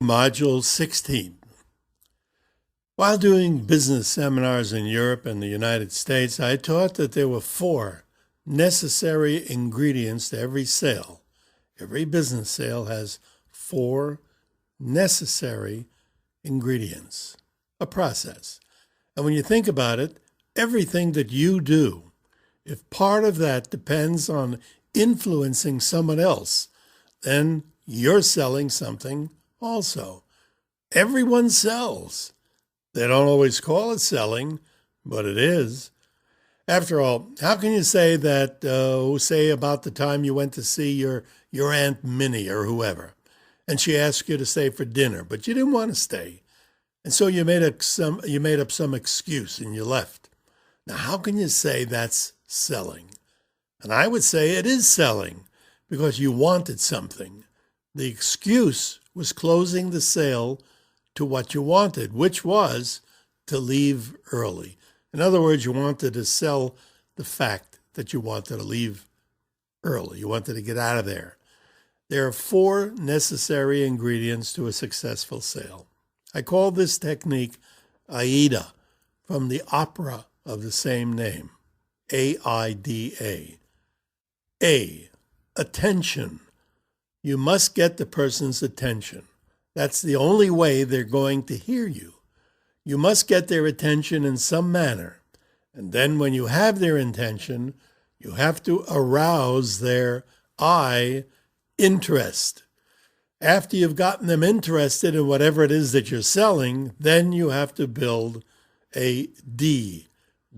Module 16. While doing business seminars in Europe and the United States, I taught that there were 4 necessary ingredients to every sale. Every business sale has 4 necessary ingredients, a process. And when you think about it, everything that you do, if part of that depends on influencing someone else, then you're selling something also. Everyone sells. They don't always call it selling, but it is. After all, how can you say that, say about the time you went to see your Aunt Minnie or whoever, and she asked you to stay for dinner, but you didn't want to stay, and so you made up some excuse and you left. Now, how can you say that's selling? And I would say it is selling because you wanted something. The excuse was closing the sale to what you wanted, which was to leave early. In other words, you wanted to sell the fact that you wanted to leave early. You wanted to get out of there. There are 4 necessary ingredients to a successful sale. I call this technique AIDA, from the opera of the same name, AIDA. A, attention. You must get the person's attention. That's the only way they're going to hear you. You must get their attention in some manner. And then when you have their attention, you have to arouse their interest. After you've gotten them interested in whatever it is that you're selling, then you have to build a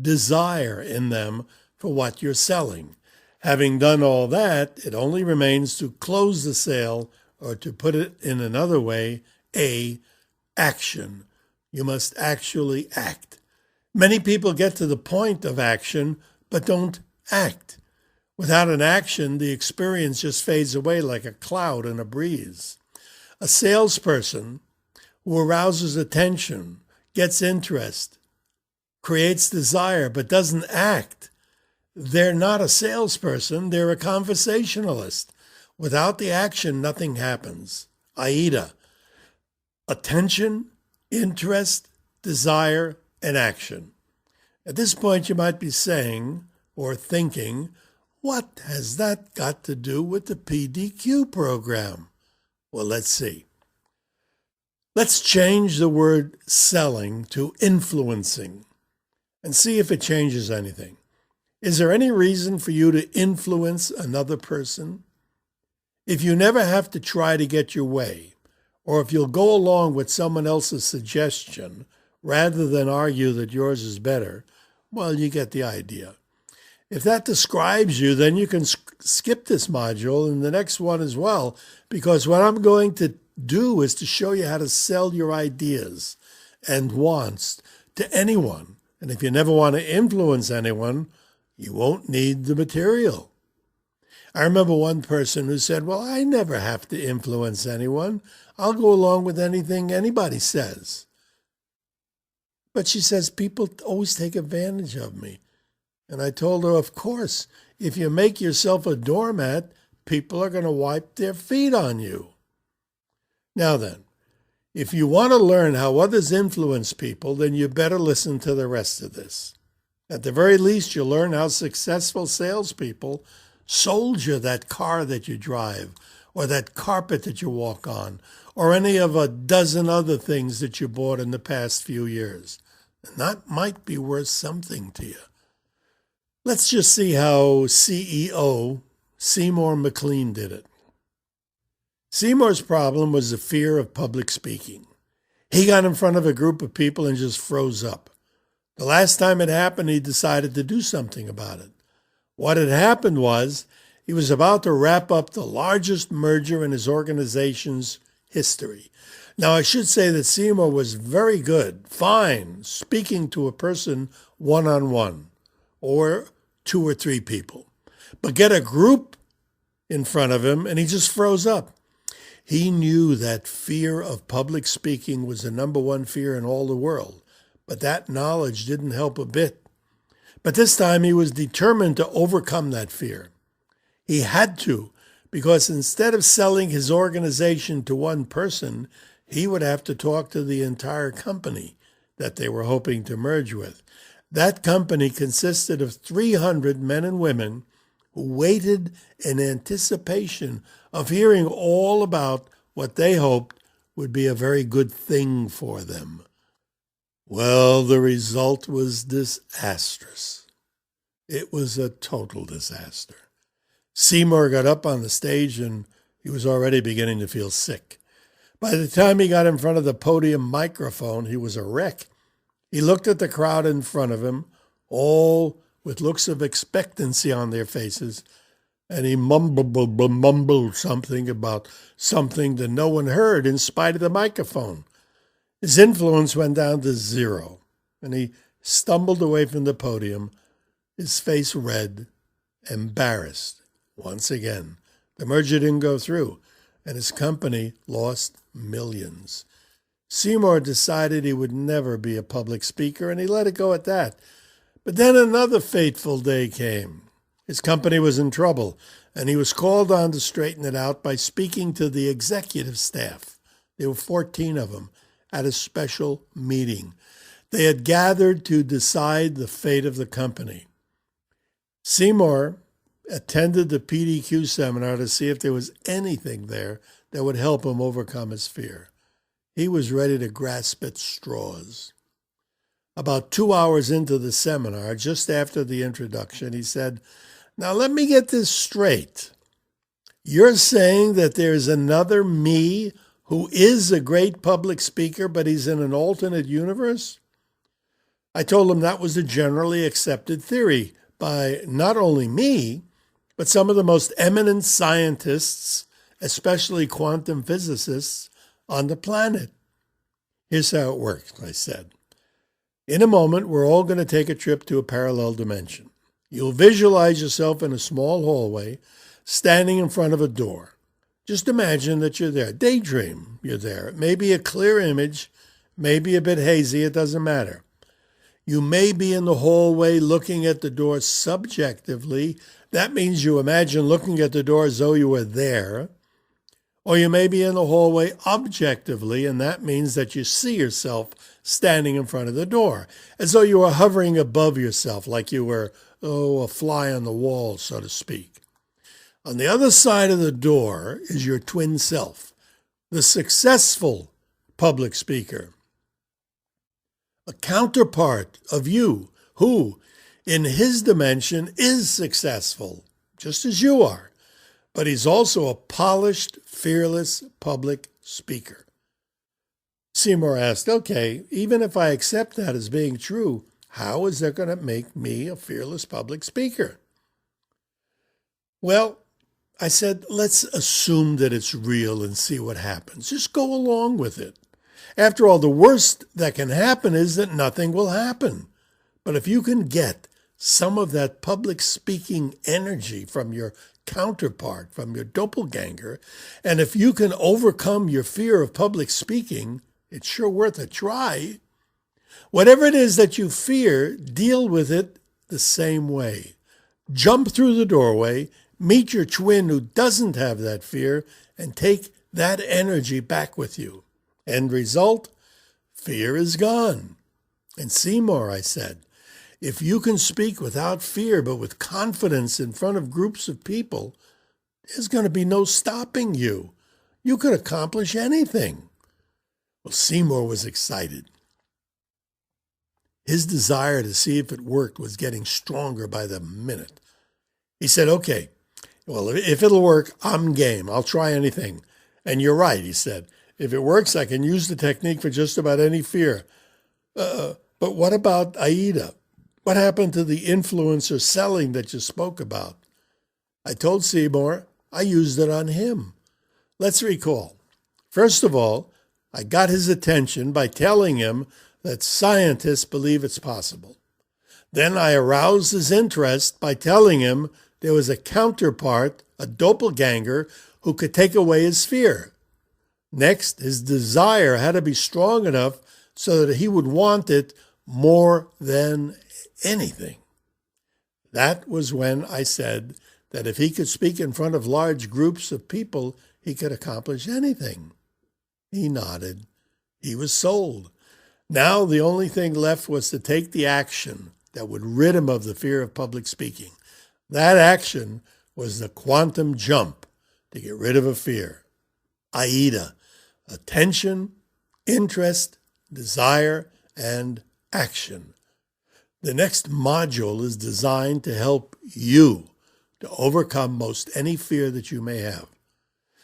desire in them for what you're selling. Having done all that, it only remains to close the sale, or to put it in another way, action. You must actually act. Many people get to the point of action, but don't act. Without an action, the experience just fades away like a cloud in a breeze. A salesperson who arouses attention, gets interest, creates desire, but doesn't act, they're not a salesperson, they're a conversationalist. Without the action, nothing happens. AIDA, attention, interest, desire, and action. At this point, you might be saying or thinking, what has that got to do with the PDQ program? Well, let's see. Let's change the word selling to influencing and see if it changes anything. Is there any reason for you to influence another person? If you never have to try to get your way, or if you'll go along with someone else's suggestion rather than argue that yours is better, well, you get the idea. If that describes you, then you can skip this module and the next one as well, because what I'm going to do is to show you how to sell your ideas and wants to anyone. And if you never want to influence anyone, you won't need the material. I remember one person who said, well, I never have to influence anyone. I'll go along with anything anybody says. But she says, people always take advantage of me. And I told her, of course, if you make yourself a doormat, people are going to wipe their feet on you. Now then, if you want to learn how others influence people, then you better listen to the rest of this. At the very least, you'll learn how successful salespeople sold you that car that you drive, or that carpet that you walk on, or any of a dozen other things that you bought in the past few years. And that might be worth something to you. Let's just see how CEO Seymour McLean did it. Seymour's problem was the fear of public speaking. He got in front of a group of people and just froze up. The last time it happened, he decided to do something about it. What had happened was he was about to wrap up the largest merger in his organization's history. Now, I should say that Seymour was very good, fine, speaking to a person one-on-one, or 2 or 3 people. But get a group in front of him, and he just froze up. He knew that fear of public speaking was the number 1 fear in all the world, but that knowledge didn't help a bit. But this time he was determined to overcome that fear. He had to, because instead of selling his organization to one person, he would have to talk to the entire company that they were hoping to merge with. That company consisted of 300 men and women who waited in anticipation of hearing all about what they hoped would be a very good thing for them. Well, the result was disastrous. It was a total disaster. Seymour got up on the stage and he was already beginning to feel sick. By the time he got in front of the podium microphone, he was a wreck. He looked at the crowd in front of him, all with looks of expectancy on their faces, and he mumbled something about something that no one heard in spite of the microphone. His influence went down to zero, and he stumbled away from the podium, his face red, embarrassed. Once again, the merger didn't go through, and his company lost millions. Seymour decided he would never be a public speaker, and he let it go at that. But then another fateful day came. His company was in trouble, and he was called on to straighten it out by speaking to the executive staff. There were 14 of them at a special meeting. They had gathered to decide the fate of the company. Seymour attended the PDQ seminar to see if there was anything there that would help him overcome his fear. He was ready to grasp at straws. About 2 hours into the seminar, just after the introduction, he said, "Now let me get this straight. You're saying that there's another me who is a great public speaker, but he's in an alternate universe?" I told him that was a generally accepted theory by not only me, but some of the most eminent scientists, especially quantum physicists, on the planet. Here's how it works, I said. In a moment, we're all going to take a trip to a parallel dimension. You'll visualize yourself in a small hallway, standing in front of a door. Just imagine that you're there. Daydream you're there. It may be a clear image, maybe a bit hazy, it doesn't matter. You may be in the hallway looking at the door subjectively. That means you imagine looking at the door as though you were there. Or you may be in the hallway objectively, and that means that you see yourself standing in front of the door, as though you were hovering above yourself, like you were, a fly on the wall, so to speak. On the other side of the door is your twin self, the successful public speaker, a counterpart of you who, in his dimension, is successful, just as you are. But he's also a polished, fearless public speaker. Seymour asked, okay, even if I accept that as being true, how is that going to make me a fearless public speaker? Well, I said, let's assume that it's real and see what happens. Just go along with it. After all, the worst that can happen is that nothing will happen. But if you can get some of that public speaking energy from your counterpart, from your doppelganger, and if you can overcome your fear of public speaking, it's sure worth a try. Whatever it is that you fear, deal with it the same way. Jump through the doorway, meet your twin who doesn't have that fear, and take that energy back with you. End result, fear is gone. And Seymour, I said, if you can speak without fear but with confidence in front of groups of people, there's going to be no stopping you. You could accomplish anything. Well, Seymour was excited. His desire to see if it worked was getting stronger by the minute. He said, okay, well, if it'll work, I'm game. I'll try anything. And you're right, he said. If it works, I can use the technique for just about any fear. But what about AIDA? What happened to the influencer selling that you spoke about? I told Seymour I used it on him. Let's recall. First of all, I got his attention by telling him that scientists believe it's possible. Then I aroused his interest by telling him there was a counterpart, a doppelganger, who could take away his fear. Next, his desire had to be strong enough so that he would want it more than anything. That was when I said that if he could speak in front of large groups of people, he could accomplish anything. He nodded. He was sold. Now the only thing left was to take the action that would rid him of the fear of public speaking. That action was the quantum jump to get rid of a fear. AIDA: attention, interest, desire, and action. The next module is designed to help you to overcome most any fear that you may have.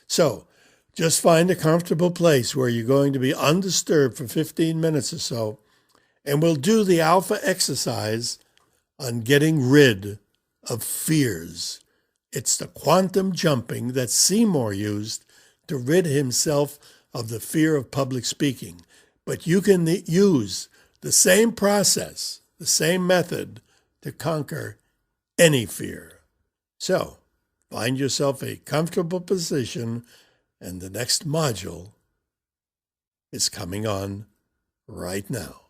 So, just find a comfortable place where you're going to be undisturbed for 15 minutes or so, and we'll do the alpha exercise on getting rid of fears. It's the quantum jumping that Seymour used to rid himself of the fear of public speaking. But you can use the same process, the same method to conquer any fear. So, find yourself a comfortable position, and the next module is coming on right now.